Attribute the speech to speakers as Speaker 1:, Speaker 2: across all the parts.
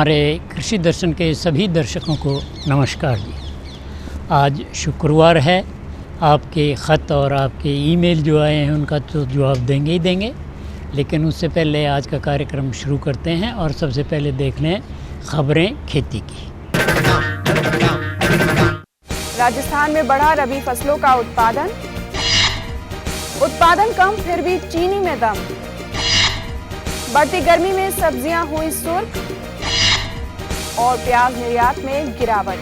Speaker 1: हमारे कृषि दर्शन के सभी दर्शकों को नमस्कार जी। आज शुक्रवार है। आपके ख़त और आपके ईमेल जो आए हैं उनका तो जवाब देंगे ही देंगे, लेकिन उससे पहले आज का कार्यक्रम शुरू करते हैं और सबसे पहले देख लें खबरें खेती की।
Speaker 2: राजस्थान में बढ़ा रबी फसलों का उत्पादन कम फिर भी चीनी में दम। बढ़ती गर्मी में सब्जियां हुई सुर्ख और प्याज निर्यात में गिरावट।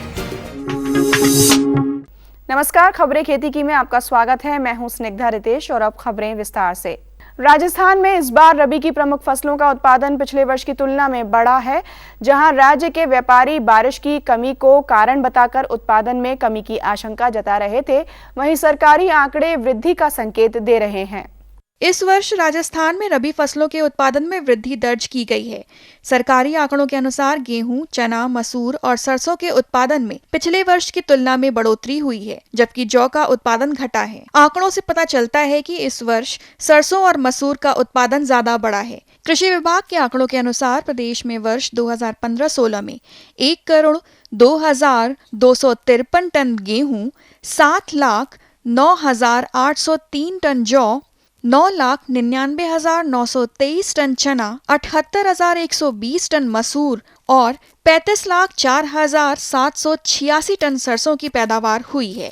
Speaker 2: नमस्कार, खबरें खेती की में आपका स्वागत है। मैं हूं स्निग्धा रितेश और अब खबरें विस्तार से। राजस्थान में इस बार रबी की प्रमुख फसलों का उत्पादन पिछले वर्ष की तुलना में बढ़ा है। जहां राज्य के व्यापारी बारिश की कमी को कारण बताकर उत्पादन में कमी की आशंका जता रहे थे, वहीं सरकारी आंकड़े वृद्धि का संकेत दे रहे हैं।
Speaker 3: इस वर्ष राजस्थान में रबी फसलों के उत्पादन में वृद्धि दर्ज की गई है। सरकारी आंकड़ों के अनुसार गेहूं, चना, मसूर और सरसों के उत्पादन में पिछले वर्ष की तुलना में बढ़ोतरी हुई है, जबकि जौ का उत्पादन घटा है। आंकड़ों से पता चलता है कि इस वर्ष सरसों और मसूर का उत्पादन ज्यादा बढ़ा है। कृषि विभाग के आंकड़ों के अनुसार प्रदेश में वर्ष 2015-16 में 1,02,253 टन गेहूं, 7,09,803 टन जौ, 9,99,923 टन चना, 78,120 टन मसूर और 35,04,786 टन सरसों की पैदावार हुई है,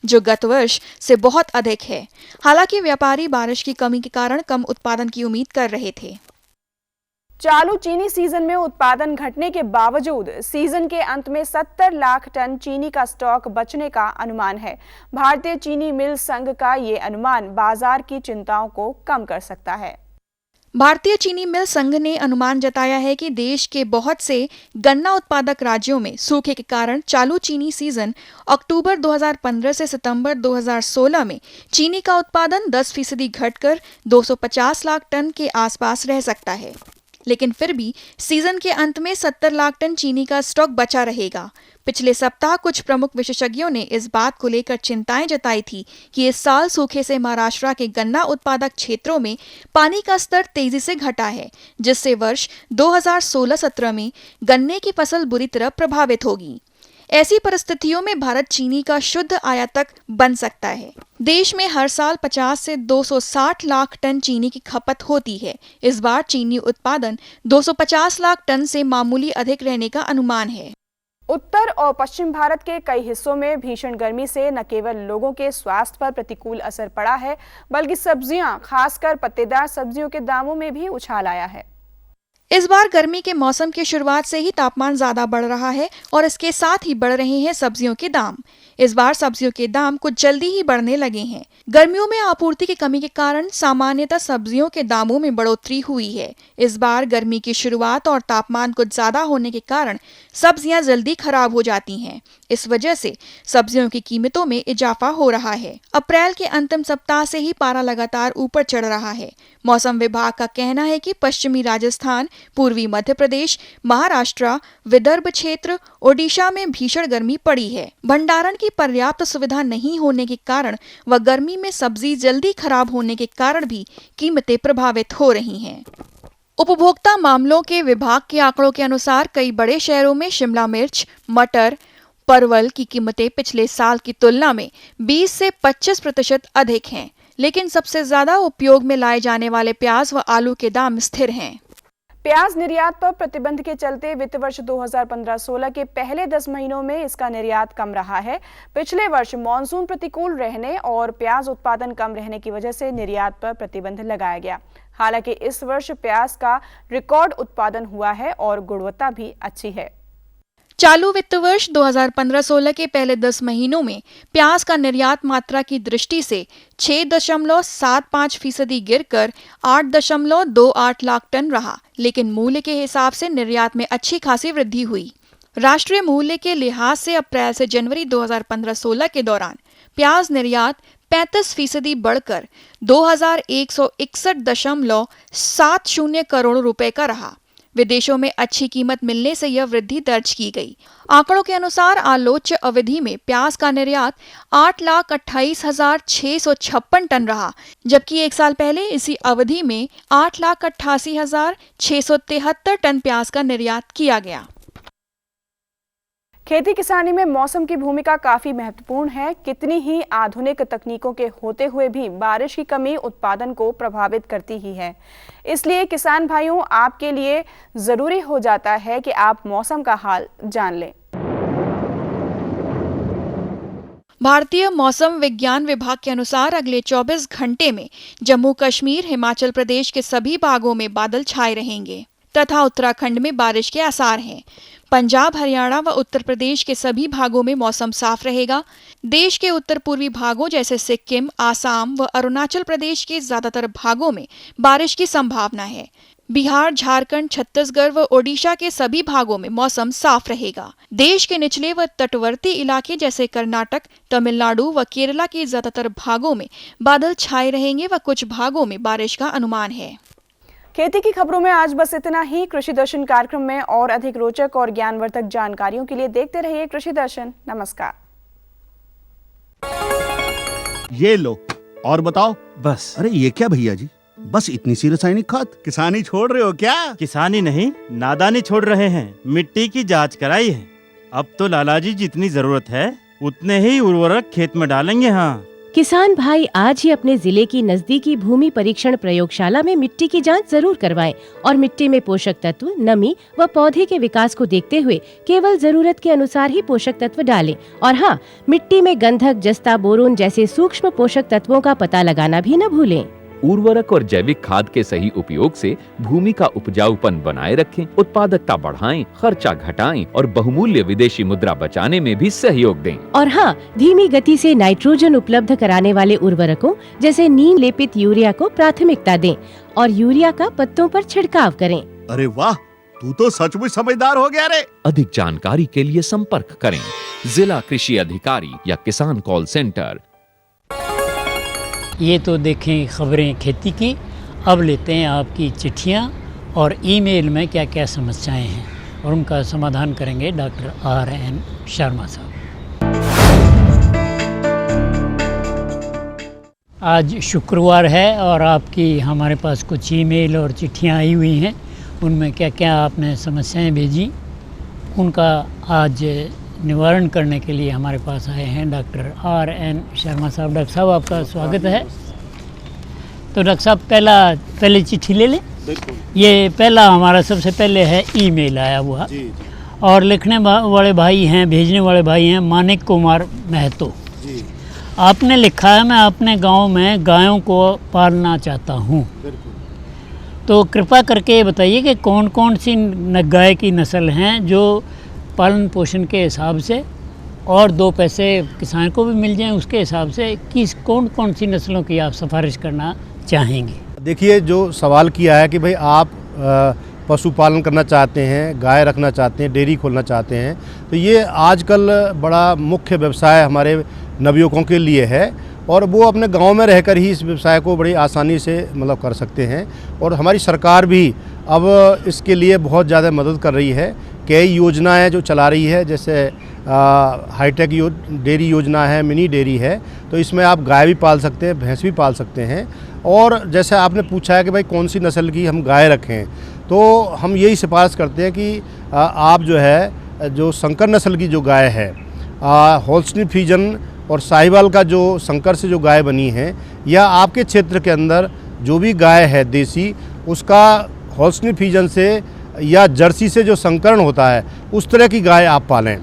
Speaker 3: जो गत वर्ष से बहुत अधिक है। हालांकि व्यापारी बारिश की कमी के कारण कम उत्पादन की उम्मीद कर रहे थे।
Speaker 2: चालू चीनी सीजन में उत्पादन घटने के बावजूद सीजन के अंत में 70 लाख टन चीनी का स्टॉक बचने का अनुमान है। भारतीय चीनी मिल संघ का ये अनुमान बाजार की चिंताओं को कम कर सकता है।
Speaker 3: भारतीय चीनी मिल संघ ने अनुमान जताया है कि देश के बहुत से गन्ना उत्पादक राज्यों में सूखे के कारण चालू चीनी सीजन अक्टूबर 2015 से सितंबर 2016 में चीनी का उत्पादन 10% घटकर 250 लाख टन के आसपास रह सकता है। लेकिन फिर भी सीजन के अंत में 70 लाख टन चीनी का स्टॉक बचा रहेगा। पिछले सप्ताह कुछ प्रमुख विशेषज्ञों ने इस बात को लेकर चिंताएं जताई थी कि इस साल सूखे से महाराष्ट्र के गन्ना उत्पादक क्षेत्रों में पानी का स्तर तेजी से घटा है, जिससे वर्ष 2016-17 में गन्ने की फसल बुरी तरह प्रभावित होगी। ऐसी परिस्थितियों में भारत चीनी का शुद्ध आयातक बन सकता है। देश में हर साल 50 से 260 लाख टन चीनी की खपत होती है। इस बार चीनी उत्पादन 250 लाख टन से मामूली अधिक रहने का अनुमान है।
Speaker 2: उत्तर और पश्चिम भारत के कई हिस्सों में भीषण गर्मी से न केवल लोगों के स्वास्थ्य पर प्रतिकूल असर पड़ा है, बल्कि सब्जियां, खासकर पत्तेदार सब्जियों के दामों में भी उछाल आया है।
Speaker 3: इस बार गर्मी के मौसम की शुरुआत से ही तापमान ज्यादा बढ़ रहा है और इसके साथ ही बढ़ रहे हैं सब्जियों के दाम। इस बार सब्जियों के दाम कुछ जल्दी ही बढ़ने लगे हैं। गर्मियों में आपूर्ति की कमी के कारण सामान्यतः सब्जियों के दामों में बढ़ोतरी हुई है। इस बार गर्मी की शुरुआत और तापमान कुछ ज्यादा होने के कारण सब्जियां जल्दी खराब हो जाती हैं। इस वजह से सब्जियों की कीमतों में इजाफा हो रहा है। अप्रैल के अंतिम सप्ताह से ही पारा लगातार ऊपर चढ़ रहा है। मौसम विभाग का कहना है कि पश्चिमी राजस्थान, पूर्वी मध्य प्रदेश, महाराष्ट्र, विदर्भ क्षेत्र, ओडिशा में भीषण गर्मी पड़ी है। भंडारण की पर्याप्त सुविधा नहीं होने के कारण व गर्मी में सब्जी जल्दी खराब होने के कारण भी कीमतें प्रभावित हो रही हैं। उपभोक्ता मामलों के विभाग के आंकड़ों के अनुसार कई बड़े शहरों में शिमला मिर्च, मटर, परवल की कीमतें पिछले साल की तुलना में 20 से 25% अधिक हैं, लेकिन सबसे ज्यादा उपयोग में लाए जाने वाले प्याज व आलू के दाम स्थिर हैं।
Speaker 2: प्याज निर्यात पर प्रतिबंध के चलते वित्त वर्ष 2015-16 के पहले 10 महीनों में इसका निर्यात कम रहा है। पिछले वर्ष मानसून प्रतिकूल रहने और प्याज उत्पादन कम रहने की वजह से निर्यात पर प्रतिबंध लगाया गया। हालांकि इस वर्ष प्याज का रिकॉर्ड उत्पादन हुआ है और गुणवत्ता भी अच्छी है।
Speaker 3: चालू वित्त वर्ष 2015-16 के पहले 10 महीनों में प्याज का निर्यात मात्रा की दृष्टि से 6.75% गिरकर 8.28 लाख टन रहा, लेकिन मूल्य के हिसाब से निर्यात में अच्छी खासी वृद्धि हुई। राष्ट्रीय मूल्य के लिहाज से अप्रैल से जनवरी 2015-16 के दौरान प्याज निर्यात 35% बढ़कर 2,161.70 करोड़ रुपए का रहा। विदेशों में अच्छी कीमत मिलने से यह वृद्धि दर्ज की गई। आंकड़ों के अनुसार आलोच्य अवधि में प्याज का निर्यात 8,28,656 टन रहा, जबकि एक साल पहले इसी अवधि में 8,88,673 टन प्याज का निर्यात किया गया।
Speaker 2: खेती किसानी में मौसम की भूमिका काफी महत्वपूर्ण है। कितनी ही आधुनिक तकनीकों के होते हुए भी बारिश की कमी उत्पादन को प्रभावित करती ही है। इसलिए किसान भाइयों, आपके लिए जरूरी हो जाता है कि आप मौसम का हाल जान लें।
Speaker 3: भारतीय मौसम विज्ञान विभाग के अनुसार अगले 24 घंटे में जम्मू कश्मीर, हिमाचल प्रदेश के सभी भागों में बादल छाए रहेंगे तथा उत्तराखंड में बारिश के आसार हैं। पंजाब, हरियाणा व उत्तर प्रदेश के सभी भागों में मौसम साफ रहेगा। देश के उत्तर पूर्वी भागों जैसे सिक्किम, आसाम व अरुणाचल प्रदेश के ज्यादातर भागों में बारिश की संभावना है। बिहार, झारखंड, छत्तीसगढ़ व ओडिशा के सभी भागों में मौसम साफ रहेगा। देश के निचले व तटवर्ती इलाके जैसे कर्नाटक, तमिलनाडु व केरला के ज्यादातर भागों में बादल छाए रहेंगे व कुछ भागों में बारिश का अनुमान है।
Speaker 2: खेती की खबरों में आज बस इतना ही। कृषि दर्शन कार्यक्रम में और अधिक रोचक और ज्ञानवर्धक जानकारियों के लिए देखते रहिए कृषि दर्शन। नमस्कार।
Speaker 4: ये लो और बताओ।
Speaker 5: बस।
Speaker 4: अरे ये क्या भैया जी, बस इतनी सी रासायनिक खाद? किसानी छोड़ रहे हो क्या?
Speaker 5: किसानी नहीं, नादानी छोड़ रहे हैं। मिट्टी की जांच कराई है। अब तो लालाजी जितनी जरूरत है उतने ही उर्वरक खेत में डालेंगे। हाँ
Speaker 6: किसान भाई, आज ही अपने जिले की नजदीकी भूमि परीक्षण प्रयोगशाला में मिट्टी की जांच जरूर करवाएं और मिट्टी में पोषक तत्व, नमी व पौधे के विकास को देखते हुए केवल जरूरत के अनुसार ही पोषक तत्व डालें। और हाँ, मिट्टी में गंधक, जस्ता, बोरोन जैसे सूक्ष्म पोषक तत्वों का पता लगाना भी न भूलें।
Speaker 7: उर्वरक और जैविक खाद के सही उपयोग से भूमि का उपजाऊपन बनाए रखें, उत्पादकता बढ़ाएं, खर्चा घटाएं और बहुमूल्य विदेशी मुद्रा बचाने में भी सहयोग दें।
Speaker 6: और हाँ, धीमी गति से नाइट्रोजन उपलब्ध कराने वाले उर्वरकों जैसे नीम लेपित यूरिया को प्राथमिकता दें और यूरिया का पत्तों पर छिड़काव करें।
Speaker 4: अरे वाह, तू तो सचमुच समझदार हो गया रे।
Speaker 7: अधिक जानकारी के लिए संपर्क करें जिला कृषि अधिकारी या किसान कॉल सेंटर।
Speaker 1: ये तो देखें खबरें खेती की। अब लेते हैं आपकी चिट्ठियाँ और ईमेल में क्या क्या समस्याएं हैं और उनका समाधान करेंगे डॉक्टर RN शर्मा साहब। आज शुक्रवार है और आपकी हमारे पास कुछ ईमेल और चिट्ठियाँ आई हुई हैं। उनमें क्या क्या आपने समस्याएं भेजी, उनका आज निवारण करने के लिए हमारे पास आए हैं डॉक्टर RN शर्मा साहब। डॉक्टर साहब, आपका स्वागत है। तो डॉक्टर साहब, पहले चिट्ठी ले लें। ये पहला हमारा सबसे पहले है ईमेल आया हुआ जी। और लिखने वाले भाई हैं, भेजने वाले भाई हैं मानिक कुमार महतो जी। आपने लिखा है, मैं अपने गांव में गायों को पालना चाहता हूँ, तो कृपा करके बताइए कि कौन कौन सी गाय की नस्ल हैं जो पालन पोषण के हिसाब से और 2 पैसे किसान को भी मिल जाएं उसके हिसाब से, किस कौन कौन सी नस्लों की आप सिफारिश करना चाहेंगे?
Speaker 8: देखिए, जो सवाल किया है कि भाई आप पशुपालन करना चाहते हैं, गाय रखना चाहते हैं, डेयरी खोलना चाहते हैं, तो ये आजकल बड़ा मुख्य व्यवसाय हमारे नवयुवकों के लिए है और वो अपने गांव में रहकर ही इस व्यवसाय को बड़ी आसानी से मतलब कर सकते हैं। और हमारी सरकार भी अब इसके लिए बहुत ज़्यादा मदद कर रही है। कई योजनाएं जो चला रही है, जैसे हाईटेक डेयरी योजना है, मिनी डेयरी है, तो इसमें आप गाय भी पाल सकते हैं, भैंस भी पाल सकते हैं। और जैसे आपने पूछा है कि भाई कौन सी नस्ल की हम गाय रखें, तो हम यही सिफारिश करते हैं कि आप जो है जो संकर नस्ल की जो गाय है, होल्स्टीन फ्रीजन और साहिवाल का जो संकर से जो गाय बनी है, या आपके क्षेत्र के अंदर जो भी गाय है देसी, उसका होल्स्टीन फ्रीजन से या जर्सी से जो संकरण होता है उस तरह की गाय आप पालें।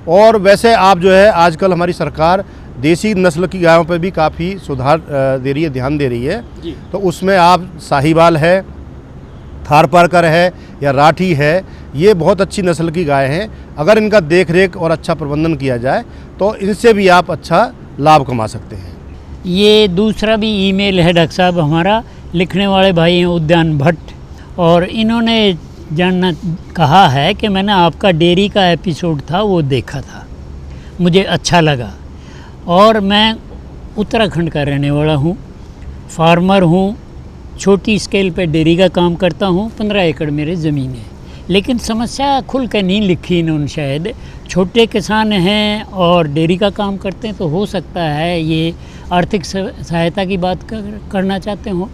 Speaker 8: और वैसे आप जो है आजकल हमारी सरकार देसी नस्ल की गायों पर भी काफ़ी सुधार दे रही है, ध्यान दे रही है। तो उसमें आप साहिवाल है, थारपारकर है या राठी है, ये बहुत अच्छी नस्ल की गाय हैं। अगर इनका देख रेख और अच्छा प्रबंधन किया जाए तो इनसे भी आप अच्छा लाभ कमा सकते हैं।
Speaker 1: ये दूसरा भी ईमेल है डॉक्टर साहब हमारा, लिखने वाले भाई हैं उद्यान भट्ट, और इन्होंने जानना कहा है कि मैंने आपका डेयरी का एपिसोड था वो देखा था, मुझे अच्छा लगा, और मैं उत्तराखंड का रहने वाला हूँ, फार्मर हूँ, छोटी स्केल पे डेयरी का काम करता हूँ, 15 एकड़ मेरे ज़मीन है। लेकिन समस्या खुल के नहीं लिखी इन्होंने शायद। छोटे किसान हैं और डेयरी का काम करते हैं, तो हो सकता है ये आर्थिक सहायता की बात करना चाहते हों,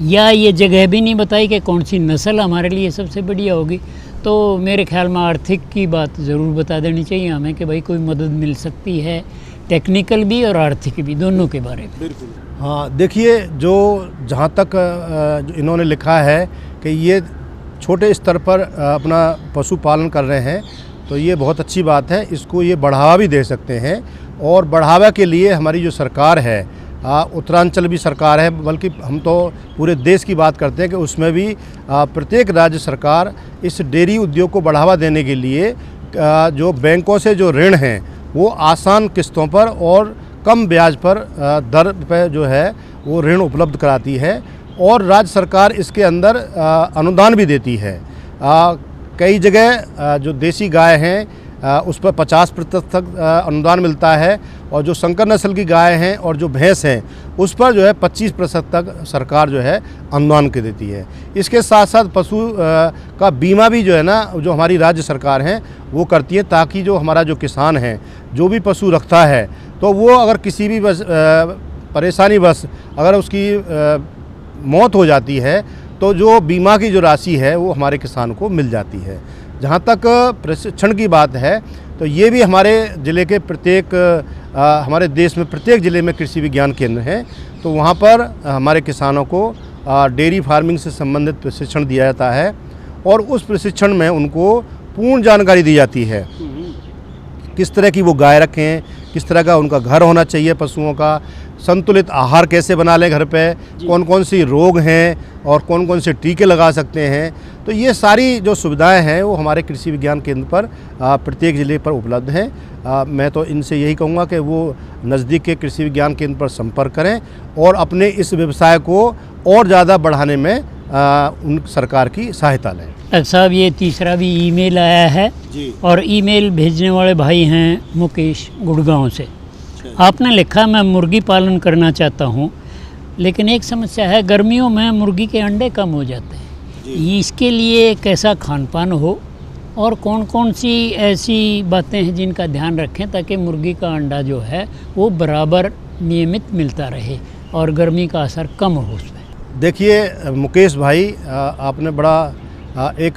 Speaker 1: या ये जगह भी नहीं बताई कि कौन सी नस्ल हमारे लिए सबसे बढ़िया होगी। तो मेरे ख्याल में आर्थिक की बात ज़रूर बता देनी चाहिए हमें कि भाई कोई मदद मिल सकती है, टेक्निकल भी और आर्थिक भी, दोनों के बारे में।
Speaker 8: बिल्कुल। हाँ, देखिए, जो जहाँ तक इन्होंने लिखा है कि ये छोटे स्तर पर अपना पशुपालन कर रहे हैं, तो ये बहुत अच्छी बात है। इसको ये बढ़ावा भी दे सकते हैं, और बढ़ावा के लिए हमारी जो सरकार है, उत्तरांचल भी सरकार है, बल्कि हम तो पूरे देश की बात करते हैं कि उसमें भी प्रत्येक राज्य सरकार इस डेयरी उद्योग को बढ़ावा देने के लिए जो बैंकों से जो ऋण हैं वो आसान किस्तों पर और कम ब्याज पर दर पे जो है वो ऋण उपलब्ध कराती है, और राज्य सरकार इसके अंदर अनुदान भी देती है। कई जगह जो देसी गाय हैं उस पर 50% तक अनुदान मिलता है, और जो संकर नस्ल की गाय हैं और जो भैंस हैं उस पर जो है 25% तक सरकार जो है अनुदान के देती है। इसके साथ साथ पशु का बीमा भी जो है ना, जो हमारी राज्य सरकार हैं वो करती है, ताकि जो हमारा जो किसान है जो भी पशु रखता है, तो वो अगर किसी भी परेशानी बस अगर उसकी मौत हो जाती है, तो जो बीमा की जो राशि है वो हमारे किसान को मिल जाती है। जहाँ तक प्रशिक्षण की बात है, तो ये भी हमारे ज़िले के हमारे देश में प्रत्येक ज़िले में कृषि विज्ञान केंद्र हैं, तो वहाँ पर हमारे किसानों को डेयरी फार्मिंग से संबंधित प्रशिक्षण दिया जाता है, और उस प्रशिक्षण में उनको पूर्ण जानकारी दी जाती है, किस तरह की वो गाय रखें, किस तरह का उनका घर होना चाहिए पशुओं का, संतुलित आहार कैसे बना लें घर पे, कौन कौन सी रोग हैं और कौन कौन से टीके लगा सकते हैं। तो ये सारी जो सुविधाएं हैं वो हमारे कृषि विज्ञान केंद्र पर प्रत्येक ज़िले पर उपलब्ध हैं। मैं तो इनसे यही कहूँगा कि वो नज़दीक के कृषि विज्ञान केंद्र पर संपर्क करें और अपने इस व्यवसाय को और ज़्यादा बढ़ाने में उन सरकार की सहायता लें।
Speaker 1: डॉक्टर साहब, ये तीसरा भी ईमेल आया है
Speaker 8: जी।
Speaker 1: और ईमेल भेजने वाले भाई हैं मुकेश, गुड़गांव से। आपने लिखा, मैं मुर्गी पालन करना चाहता हूँ, लेकिन एक समस्या है, गर्मियों में मुर्गी के अंडे कम हो जाते हैं। इसके लिए कैसा खान पान हो और कौन कौन सी ऐसी बातें हैं जिनका ध्यान रखें ताकि मुर्गी का अंडा जो है वो बराबर नियमित मिलता रहे और गर्मी का असर कम हो उसमें।
Speaker 8: देखिए मुकेश भाई, आपने बड़ा एक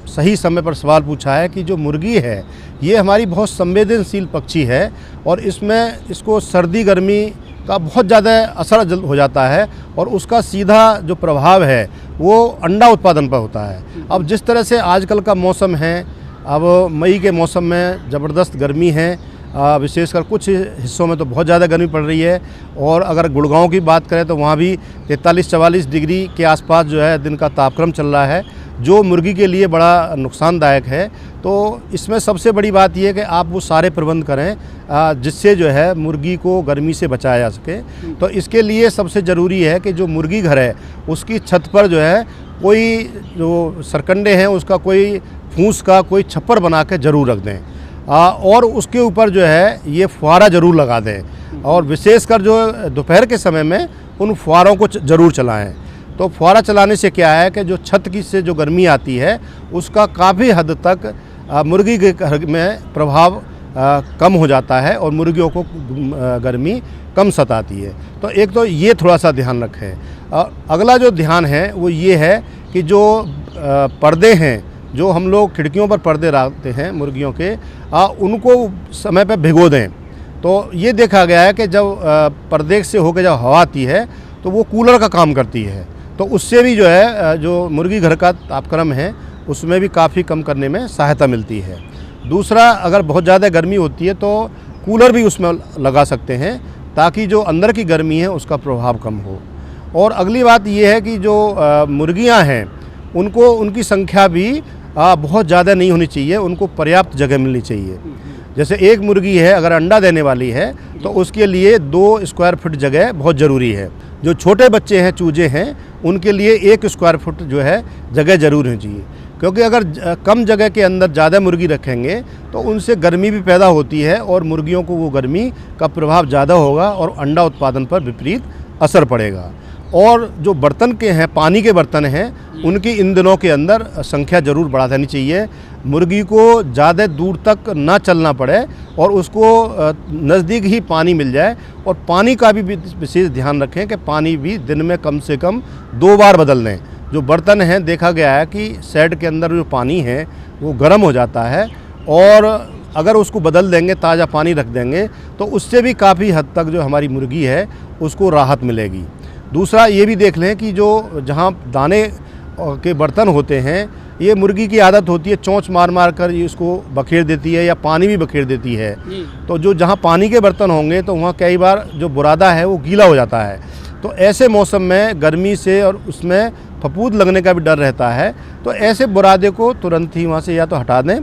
Speaker 8: सही समय पर सवाल पूछा है कि जो मुर्गी है ये हमारी बहुत संवेदनशील पक्षी है, और इसको सर्दी गर्मी का बहुत ज़्यादा असर हो जाता है, और उसका सीधा जो प्रभाव है वो अंडा उत्पादन पर होता है। अब जिस तरह से आजकल का मौसम है, अब मई के मौसम में ज़बरदस्त गर्मी है, विशेषकर कुछ हिस्सों में तो बहुत ज़्यादा गर्मी पड़ रही है, और अगर गुड़गांव की बात करें तो वहाँ भी 43-44 डिग्री के आसपास जो है दिन का तापक्रम चल रहा है, जो मुर्गी के लिए बड़ा नुकसानदायक है। तो इसमें सबसे बड़ी बात यह है कि आप वो सारे प्रबंध करें जिससे जो है मुर्गी को गर्मी से बचाया जा सके। तो इसके लिए सबसे ज़रूरी है कि जो मुर्गी घर है उसकी छत पर जो है कोई जो सरकंडे हैं उसका कोई फूंस का कोई छप्पर बना के ज़रूर रख दें, और उसके ऊपर जो है ये फुहारा ज़रूर लगा दें, और विशेषकर जो दोपहर के समय में उन फुहारों को ज़रूर चलाएं। तो फुहारा चलाने से क्या है कि जो छत की से जो गर्मी आती है उसका काफ़ी हद तक मुर्गी के घर में प्रभाव कम हो जाता है और मुर्गियों को गर्मी कम सताती है। तो एक तो ये थोड़ा सा ध्यान रखें। अगला जो ध्यान है वो ये है कि जो पर्दे हैं, जो हम लोग खिड़कियों पर पर्दे रखते हैं मुर्गियों के, उनको समय पर भिगो दें। तो ये देखा गया है कि जब पर्दे से होकर जब हवा आती है तो वो कूलर का काम करती है, तो उससे भी जो है जो मुर्गी घर का तापक्रम है उसमें भी काफ़ी कम करने में सहायता मिलती है। दूसरा, अगर बहुत ज़्यादा गर्मी होती है तो कूलर भी उसमें लगा सकते हैं ताकि जो अंदर की गर्मी है उसका प्रभाव कम हो। और अगली बात ये है कि जो मुर्गियां हैं उनको उनकी संख्या भी बहुत ज़्यादा नहीं होनी चाहिए, उनको पर्याप्त जगह मिलनी चाहिए। जैसे एक मुर्गी है अगर अंडा देने वाली है तो उसके लिए 2 स्क्वायर फुट जगह बहुत ज़रूरी है। जो छोटे बच्चे हैं, चूजे हैं, उनके लिए 1 स्क्वायर फुट जो है जगह ज़रूर होनी चाहिए, क्योंकि अगर कम जगह के अंदर ज़्यादा मुर्गी रखेंगे तो उनसे गर्मी भी पैदा होती है और मुर्गियों को वो गर्मी का प्रभाव ज़्यादा होगा और अंडा उत्पादन पर विपरीत असर पड़ेगा। और जो बर्तन के हैं, पानी के बर्तन हैं, उनकी इन दिनों के अंदर संख्या ज़रूर बढ़ा देनी चाहिए। मुर्गी को ज़्यादा दूर तक ना चलना पड़े और उसको नज़दीक ही पानी मिल जाए। और पानी का भी विशेष ध्यान रखें कि पानी भी दिन में कम से कम 2 बार बदल दें। जो बर्तन हैं, देखा गया है कि शेड के अंदर जो पानी है वो गर्म हो जाता है, और अगर उसको बदल देंगे, ताज़ा पानी रख देंगे, तो उससे भी काफ़ी हद तक जो हमारी मुर्गी है उसको राहत मिलेगी। दूसरा ये भी देख लें कि जो जहाँ दाने के बर्तन होते हैं, ये मुर्गी की आदत होती है चोंच मार मार कर ये उसको बखेर देती है या पानी भी बखेर देती है। तो जो जहाँ पानी के बर्तन होंगे तो वहाँ कई बार जो बुरादा है वो गीला हो जाता है। तो ऐसे मौसम में गर्मी से और उसमें फफूंद लगने का भी डर रहता है। तो ऐसे बुरादे को तुरंत ही वहाँ से या तो हटा दें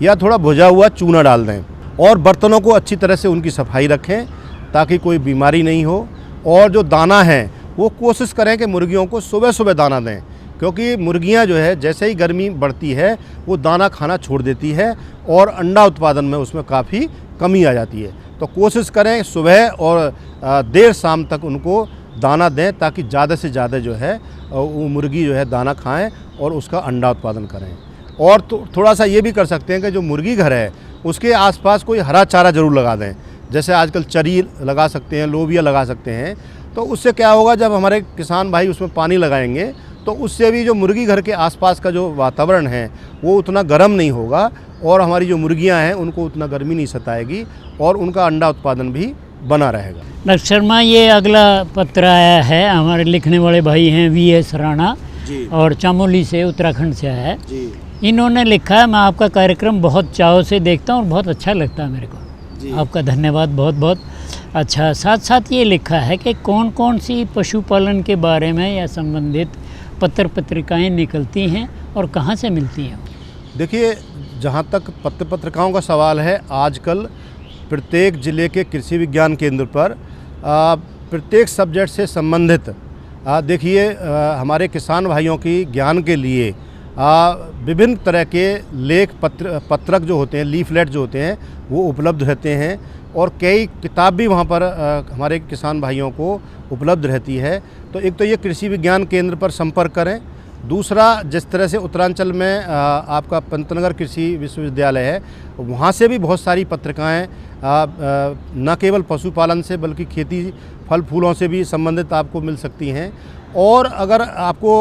Speaker 8: या थोड़ा भुजा हुआ चूना डाल दें, और बर्तनों को अच्छी तरह से उनकी सफाई रखें ताकि कोई बीमारी नहीं हो। और जो दाना है वो कोशिश करें कि मुर्गियों को सुबह सुबह दाना दें, क्योंकि मुर्गियां जो है जैसे ही गर्मी बढ़ती है वो दाना खाना छोड़ देती है और अंडा उत्पादन में उसमें काफ़ी कमी आ जाती है। तो कोशिश करें सुबह और देर शाम तक उनको दाना दें ताकि ज़्यादा से ज़्यादा जो है वो मुर्गी जो है दाना खाएं और उसका अंडा उत्पादन करें। और थोड़ा सा ये भी कर सकते हैं कि जो मुर्गी घर है उसके आसपास कोई हरा चारा ज़रूर लगा दें। जैसे आजकल चरी लगा सकते हैं, लोबिया लगा सकते हैं। तो उससे क्या होगा, जब हमारे किसान भाई उसमें पानी लगाएंगे तो उससे भी जो मुर्गी घर के आसपास का जो वातावरण है वो उतना गर्म नहीं होगा, और हमारी जो मुर्गियां हैं उनको उतना गर्मी नहीं सताएगी और उनका अंडा उत्पादन भी बना रहेगा।
Speaker 1: डॉक्टर शर्मा, ये अगला पत्र आया है, हमारे लिखने वाले भाई हैं VS राणा और चामोली से, उत्तराखंड से आया है। इन्होंने लिखा है, मैं आपका कार्यक्रम बहुत चाव से देखता हूँ और बहुत अच्छा लगता है मेरे को। आपका धन्यवाद, बहुत बहुत अच्छा। साथ साथ ये लिखा है कि कौन कौन सी पशुपालन के बारे में या संबंधित पत्र पत्रिकाएं निकलती हैं और कहाँ से मिलती हैं?
Speaker 8: देखिए, जहाँ तक पत्र पत्रिकाओं का सवाल है, आजकल प्रत्येक ज़िले के कृषि विज्ञान केंद्र पर प्रत्येक सब्जेक्ट से संबंधित देखिए हमारे किसान भाइयों की ज्ञान के लिए विभिन्न तरह के लेख पत्रक जो होते हैं, लीफलेट जो होते हैं, वो उपलब्ध रहते हैं। और कई किताब भी वहाँ पर हमारे किसान भाइयों को उपलब्ध रहती है। तो एक तो ये कृषि विज्ञान केंद्र पर संपर्क करें। दूसरा, जिस तरह से उत्तरांचल में आपका पंतनगर कृषि विश्वविद्यालय है, वहाँ से भी बहुत सारी पत्रिकाएं न केवल पशुपालन से बल्कि खेती फल फूलों से भी संबंधित आपको मिल सकती हैं। और अगर आपको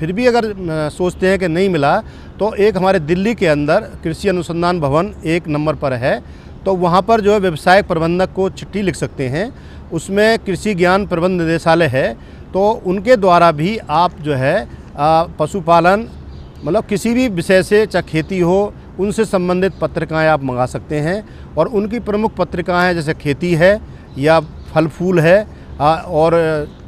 Speaker 8: फिर भी अगर सोचते हैं कि नहीं मिला, तो एक हमारे दिल्ली के अंदर कृषि अनुसंधान भवन 1 नंबर पर है, तो वहाँ पर जो है व्यवसायिक प्रबंधक को चिट्ठी लिख सकते हैं। उसमें कृषि ज्ञान प्रबंध निदेशालय है, तो उनके द्वारा भी आप जो है पशुपालन मतलब किसी भी विषय से, चाहे खेती हो, उनसे संबंधित पत्रिकाएं आप मंगा सकते हैं। और उनकी प्रमुख पत्रिकाएं जैसे खेती है या फल फूल है, और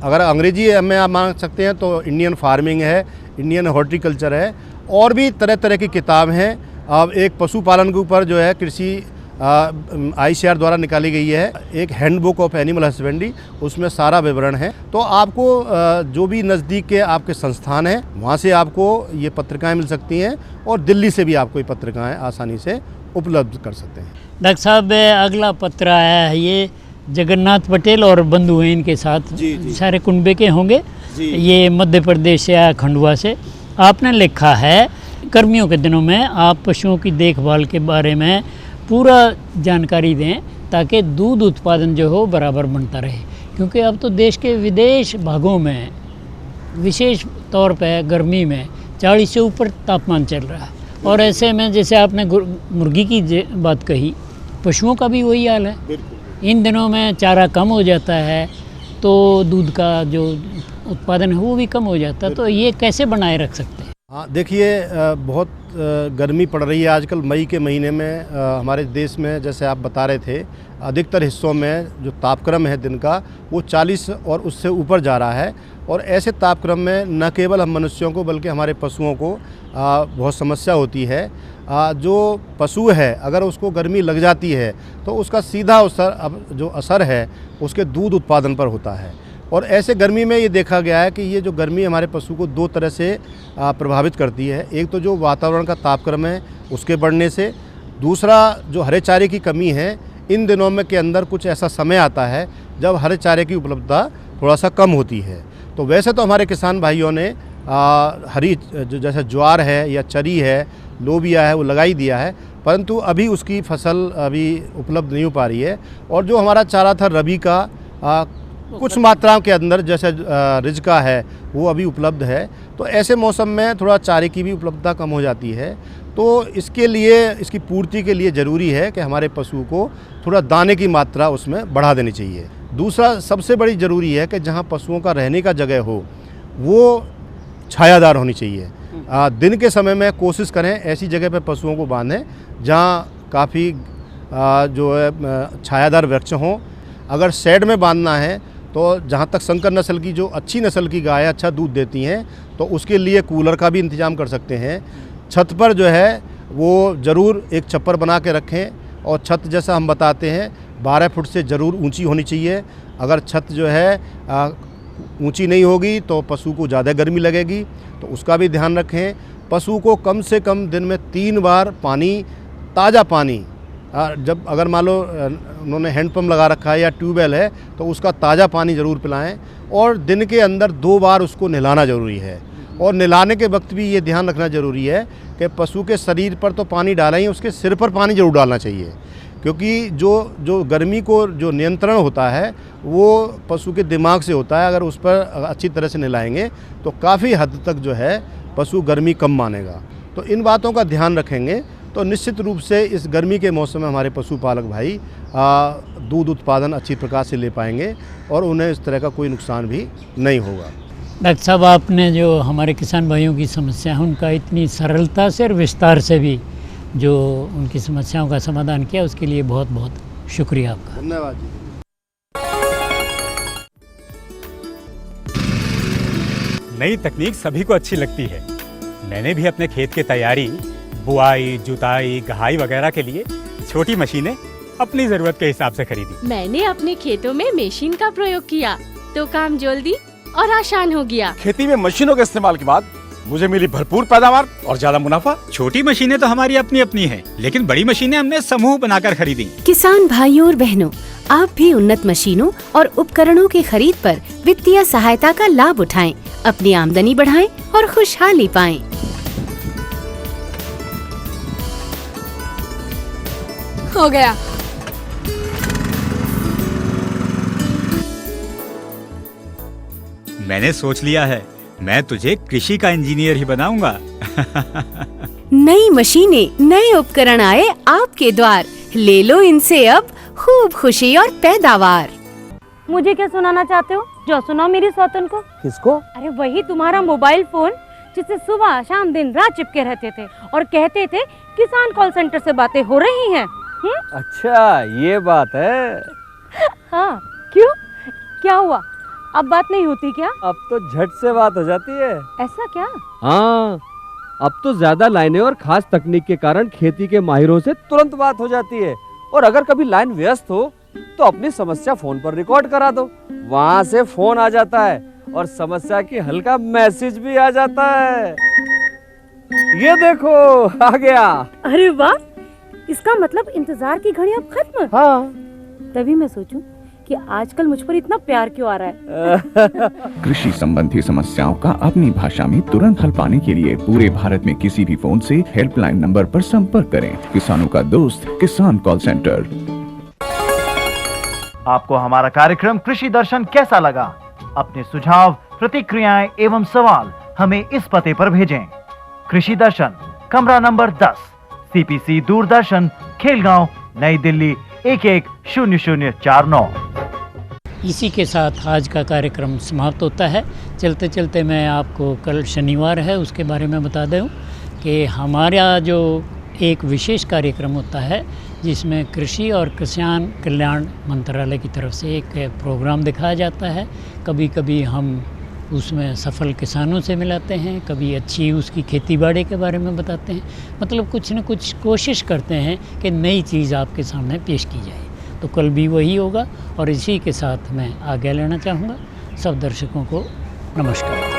Speaker 8: अगर अंग्रेजी में आप मांग सकते हैं तो इंडियन फार्मिंग है, इंडियन हॉर्टिकल्चर है, और भी तरह तरह की किताब हैं। अब एक पशुपालन के ऊपर जो है कृषि ICAR द्वारा निकाली गई है, एक हैंडबुक ऑफ एनिमल हस्बेंड्री, उसमें सारा विवरण है। तो आपको जो भी नज़दीक के आपके संस्थान हैं वहाँ से आपको ये पत्रिकाएं मिल सकती हैं, और दिल्ली से भी आपको ये पत्रिकाएं आसानी से उपलब्ध कर सकते हैं।
Speaker 1: डॉक्टर साहब, अगला पत्र आया है, ये जगन्नाथ पटेल और बंधु हैं इनके साथ, सारे कुनबे के होंगे, ये मध्य प्रदेश से आया, खंडवा से। आपने लिखा है, गर्मियों के दिनों में आप पशुओं की देखभाल के बारे में पूरा जानकारी दें ताकि दूध उत्पादन जो हो बराबर बनता रहे, क्योंकि अब तो देश के विदेश भागों में विशेष तौर पर गर्मी में 40 से ऊपर तापमान चल रहा है। और ऐसे में जैसे आपने मुर्गी की बात कही, पशुओं का भी वही हाल है। इन दिनों में चारा कम हो जाता है तो दूध का जो उत्पादन है वो भी कम हो जाता है। तो ये कैसे बनाए रख सकते हैं?
Speaker 8: हाँ, देखिए, बहुत गर्मी पड़ रही है आजकल। मई के महीने में हमारे देश में, जैसे आप बता रहे थे, अधिकतर हिस्सों में जो तापक्रम है दिन का वो 40 और उससे ऊपर जा रहा है। और ऐसे तापक्रम में न केवल हम मनुष्यों को बल्कि हमारे पशुओं को बहुत समस्या होती है। जो पशु है अगर उसको गर्मी लग जाती है तो उसका सीधा असर है उसके दूध उत्पादन पर होता है। और ऐसे गर्मी में ये देखा गया है कि ये जो गर्मी हमारे पशु को 2 तरह से प्रभावित करती है। एक तो जो वातावरण का तापक्रम है उसके बढ़ने से, दूसरा जो हरे चारे की कमी है। इन दिनों में के अंदर कुछ ऐसा समय आता है जब हरे चारे की उपलब्धता थोड़ा सा कम होती है। तो वैसे तो हमारे किसान भाइयों ने हरी जैसे ज्वार है या चरी है, लोबिया है, वो लगा ही दिया है, परंतु अभी उसकी फसल अभी उपलब्ध नहीं हो पा रही है। और जो हमारा चारा था रबी का कुछ मात्राओं के अंदर जैसे रिजका है वो अभी उपलब्ध है। तो ऐसे मौसम में थोड़ा चारे की भी उपलब्धता कम हो जाती है। तो इसके लिए, इसकी पूर्ति के लिए ज़रूरी है कि हमारे पशु को थोड़ा दाने की मात्रा उसमें बढ़ा देनी चाहिए। दूसरा सबसे बड़ी ज़रूरी है कि जहाँ पशुओं का रहने का जगह हो वो छायादार होनी चाहिए। दिन के समय में कोशिश करें ऐसी जगह पर पशुओं को बांधें जहाँ काफ़ी जो है छायादार वृक्ष हों। अगर शेड में बांधना है तो जहाँ तक संकर नस्ल की जो अच्छी नस्ल की गाय अच्छा दूध देती हैं तो उसके लिए कूलर का भी इंतजाम कर सकते हैं। छत पर जो है वो ज़रूर एक छप्पर बना के रखें और छत जैसा हम बताते हैं 12 फुट से ज़रूर ऊंची होनी चाहिए। अगर छत जो है ऊंची नहीं होगी तो पशु को ज़्यादा गर्मी लगेगी, तो उसका भी ध्यान रखें। पशु को कम से कम दिन में 3 बार पानी, ताज़ा पानी, जब अगर मान लो उन्होंने हैंडपम्प लगा रखा है या ट्यूबवेल है तो उसका ताज़ा पानी ज़रूर पिलाएं। और दिन के अंदर 2 बार उसको नहलाना ज़रूरी है। और नहलाने के वक्त भी ये ध्यान रखना ज़रूरी है कि पशु के शरीर पर तो पानी डाला ही, उसके सिर पर पानी ज़रूर डालना चाहिए, क्योंकि जो गर्मी को जो नियंत्रण होता है वो पशु के दिमाग से होता है। अगर उस पर अच्छी तरह से नहलाएंगे तो काफ़ी हद तक जो है पशु गर्मी कम मानेगा। तो इन बातों का ध्यान रखेंगे तो निश्चित रूप से इस गर्मी के मौसम में हमारे पशुपालक भाई दूध उत्पादन अच्छी प्रकार से ले पाएंगे और उन्हें इस तरह का कोई नुकसान भी नहीं होगा।
Speaker 1: डॉक्टर साहब, आपने जो हमारे किसान भाइयों की समस्या है उनका इतनी सरलता से और विस्तार से भी जो उनकी समस्याओं का समाधान किया, उसके लिए बहुत बहुत शुक्रिया आपका।
Speaker 8: धन्यवाद जी।
Speaker 9: नई तकनीक सभी को अच्छी लगती है। मैंने भी अपने खेत की तैयारी, बुआई, जुताई, गहाई वगैरह के लिए छोटी मशीनें अपनी जरूरत के हिसाब से खरीदी।
Speaker 10: मैंने अपने खेतों में मशीन का प्रयोग किया तो काम जल्दी और आसान हो गया।
Speaker 11: खेती में मशीनों के इस्तेमाल के बाद मुझे मिली भरपूर पैदावार और ज्यादा मुनाफा।
Speaker 9: छोटी मशीनें तो हमारी अपनी अपनी हैं, लेकिन बड़ी मशीनें हमने समूह बनाकर खरीदी।
Speaker 10: किसान भाइयों और बहनों, आप भी उन्नत मशीनों और उपकरणों की खरीद पर वित्तीय सहायता का लाभ उठाएं, अपनी आमदनी बढ़ाएं और खुशहाली पाएं।
Speaker 2: हो गया।
Speaker 9: मैंने सोच लिया है, मैं तुझे कृषि का इंजीनियर ही बनाऊंगा।
Speaker 10: नई मशीनें, नए उपकरण आए आपके द्वार, ले लो इनसे अब खूब खुशी और पैदावार।
Speaker 12: मुझे क्या सुनाना चाहते हो? जो सुनाओ मेरी सौतन को।
Speaker 11: किसको?
Speaker 12: अरे वही तुम्हारा मोबाइल फोन जिससे सुबह शाम दिन रात चिपके रहते थे और कहते थे किसान कॉल सेंटर से बातें हो रही हैं।
Speaker 11: अच्छा, ये बात है।
Speaker 12: हाँ, क्यों? क्या हुआ? अब बात नहीं होती क्या?
Speaker 11: अब तो झट से बात हो जाती है।
Speaker 12: ऐसा क्या?
Speaker 11: हाँ, अब तो ज्यादा लाइनें और खास तकनीक के कारण खेती के माहिरों से तुरंत बात हो जाती है। और अगर कभी लाइन व्यस्त हो तो अपनी समस्या फोन पर रिकॉर्ड करा दो, वहाँ से फोन आ जाता है और समस्या की हल का मैसेज भी आ जाता है। ये देखो, आ गया।
Speaker 12: अरे वाह, इसका मतलब इंतजार की घड़ी अब खत्म।
Speaker 11: हाँ,
Speaker 12: तभी मैं सोचूं कि आजकल मुझ पर इतना प्यार क्यों आ रहा है।
Speaker 13: कृषि संबंधी समस्याओं का अपनी भाषा में तुरंत हल पाने के लिए पूरे भारत में किसी भी फोन से हेल्पलाइन नंबर पर संपर्क करें। किसानों का दोस्त, किसान कॉल सेंटर।
Speaker 14: आपको हमारा कार्यक्रम कृषि दर्शन कैसा लगा? अपने सुझाव, प्रतिक्रियाएं एवं सवाल हमें इस पते पर भेजें। कृषि दर्शन, कमरा नंबर 10, CPC दूरदर्शन, खेलगांव, नई दिल्ली 110049।
Speaker 1: इसी के साथ आज का कार्यक्रम समाप्त होता है। चलते चलते मैं आपको कल शनिवार है उसके बारे में बता दूं कि हमारा जो एक विशेष कार्यक्रम होता है जिसमें कृषि और किसान कल्याण मंत्रालय की तरफ से एक प्रोग्राम दिखाया जाता है। कभी कभी हम उसमें सफल किसानों से मिलाते हैं, कभी अच्छी उसकी खेती बाड़ी के बारे में बताते हैं। मतलब कुछ न कुछ कोशिश करते हैं कि नई चीज़ आपके सामने पेश की जाए। तो कल भी वही होगा और इसी के साथ मैं आज्ञा लेना चाहूँगा। सब दर्शकों को नमस्कार।